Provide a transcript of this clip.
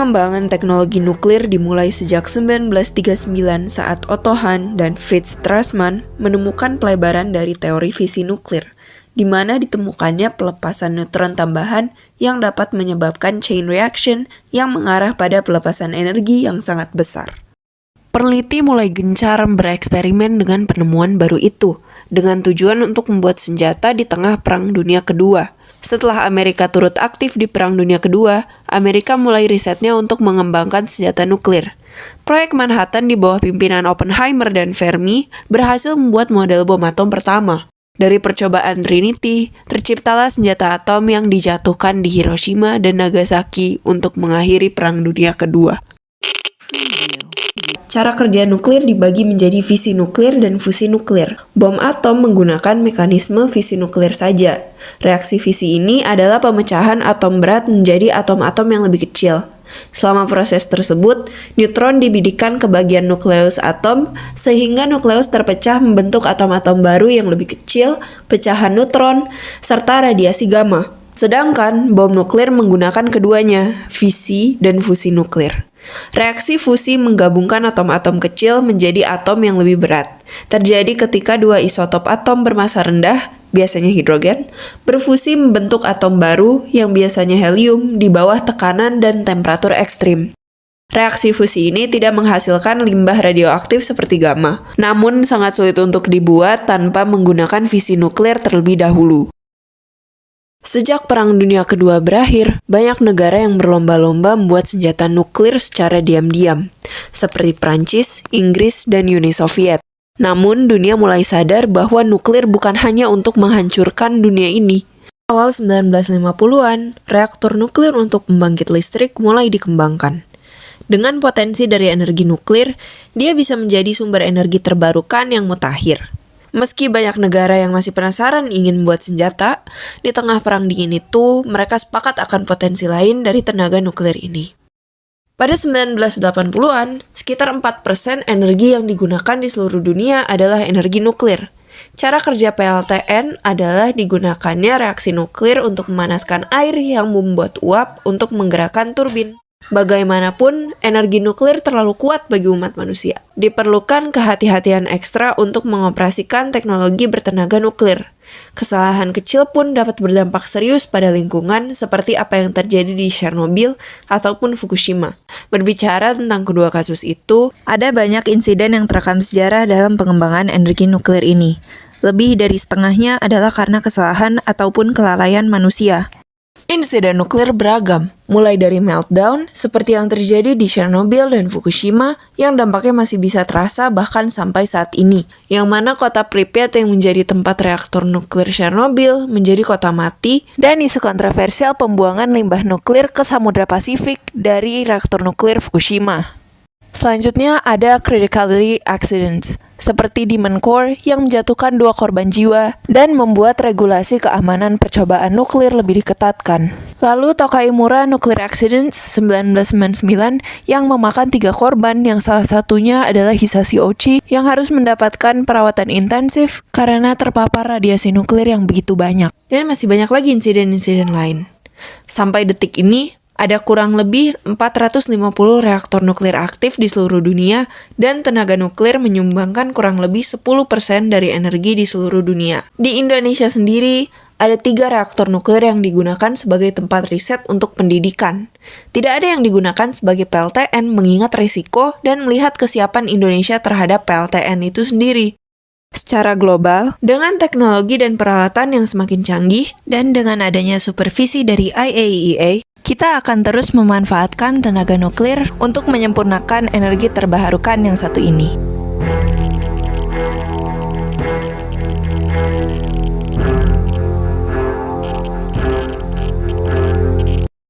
Pengembangan teknologi nuklir dimulai sejak 1939 saat Otto Hahn dan Fritz Strassmann menemukan pelebaran dari teori fisi nuklir, di mana ditemukannya pelepasan neutron tambahan yang dapat menyebabkan chain reaction yang mengarah pada pelepasan energi yang sangat besar. Peneliti mulai gencar bereksperimen dengan penemuan baru itu, dengan tujuan untuk membuat senjata di tengah Perang Dunia Kedua. Setelah Amerika turut aktif di Perang Dunia Kedua, Amerika mulai risetnya untuk mengembangkan senjata nuklir. Proyek Manhattan di bawah pimpinan Oppenheimer dan Fermi berhasil membuat model bom atom pertama. Dari percobaan Trinity, terciptalah senjata atom yang dijatuhkan di Hiroshima dan Nagasaki untuk mengakhiri Perang Dunia Kedua. Cara kerja nuklir dibagi menjadi fisi nuklir dan fusi nuklir. Bom atom menggunakan mekanisme fisi nuklir saja. Reaksi fisi ini adalah pemecahan atom berat menjadi atom-atom yang lebih kecil. Selama proses tersebut, neutron dibidikan ke bagian nukleus atom, sehingga nukleus terpecah membentuk atom-atom baru yang lebih kecil, pecahan neutron, serta radiasi gamma. Sedangkan bom nuklir menggunakan keduanya, fisi dan fusi nuklir. Reaksi fusi menggabungkan atom-atom kecil menjadi atom yang lebih berat. Terjadi ketika dua isotop atom bermassa rendah, biasanya hidrogen, berfusi membentuk atom baru yang biasanya helium di bawah tekanan dan temperatur ekstrim. Reaksi fusi ini tidak menghasilkan limbah radioaktif seperti gamma, namun sangat sulit untuk dibuat tanpa menggunakan fisi nuklir terlebih dahulu. Sejak Perang Dunia Kedua berakhir, banyak negara yang berlomba-lomba membuat senjata nuklir secara diam-diam, seperti Prancis, Inggris, dan Uni Soviet. Namun, dunia mulai sadar bahwa nuklir bukan hanya untuk menghancurkan dunia ini. Awal 1950-an, reaktor nuklir untuk pembangkit listrik mulai dikembangkan. Dengan potensi dari energi nuklir, dia bisa menjadi sumber energi terbarukan yang mutakhir. Meski banyak negara yang masih penasaran ingin membuat senjata, di tengah perang dingin itu, mereka sepakat akan potensi lain dari tenaga nuklir ini. Pada 1980-an, sekitar 4% energi yang digunakan di seluruh dunia adalah energi nuklir. Cara kerja PLTN adalah digunakannya reaksi nuklir untuk memanaskan air yang membuat uap untuk menggerakkan turbin. Bagaimanapun, energi nuklir terlalu kuat bagi umat manusia. Diperlukan kehati-hatian ekstra untuk mengoperasikan teknologi bertenaga nuklir. Kesalahan kecil pun dapat berdampak serius pada lingkungan seperti apa yang terjadi di Chernobyl ataupun Fukushima. Berbicara tentang kedua kasus itu, ada banyak insiden yang terekam sejarah dalam pengembangan energi nuklir ini. Lebih dari setengahnya adalah karena kesalahan ataupun kelalaian manusia. Insiden nuklir beragam, mulai dari meltdown seperti yang terjadi di Chernobyl dan Fukushima yang dampaknya masih bisa terasa bahkan sampai saat ini, yang mana kota Pripyat yang menjadi tempat reaktor nuklir Chernobyl menjadi kota mati, dan isu kontroversial pembuangan limbah nuklir ke Samudra Pasifik dari reaktor nuklir Fukushima. Selanjutnya ada criticality accidents, seperti Demon Core yang menjatuhkan 2 korban jiwa dan membuat regulasi keamanan percobaan nuklir lebih diketatkan. Lalu Tokaimura Nuclear Accidents 1999 yang memakan 3 korban yang salah satunya adalah Hisashi Ouchi yang harus mendapatkan perawatan intensif karena terpapar radiasi nuklir yang begitu banyak. Dan masih banyak lagi insiden-insiden lain. Sampai detik ini, ada kurang lebih 450 reaktor nuklir aktif di seluruh dunia dan tenaga nuklir menyumbangkan kurang lebih 10% dari energi di seluruh dunia. Di Indonesia sendiri, ada 3 reaktor nuklir yang digunakan sebagai tempat riset untuk pendidikan. Tidak ada yang digunakan sebagai PLTN mengingat risiko dan melihat kesiapan Indonesia terhadap PLTN itu sendiri. Secara global, dengan teknologi dan peralatan yang semakin canggih, dan dengan adanya supervisi dari IAEA, kita akan terus memanfaatkan tenaga nuklir untuk menyempurnakan energi terbarukan yang satu ini.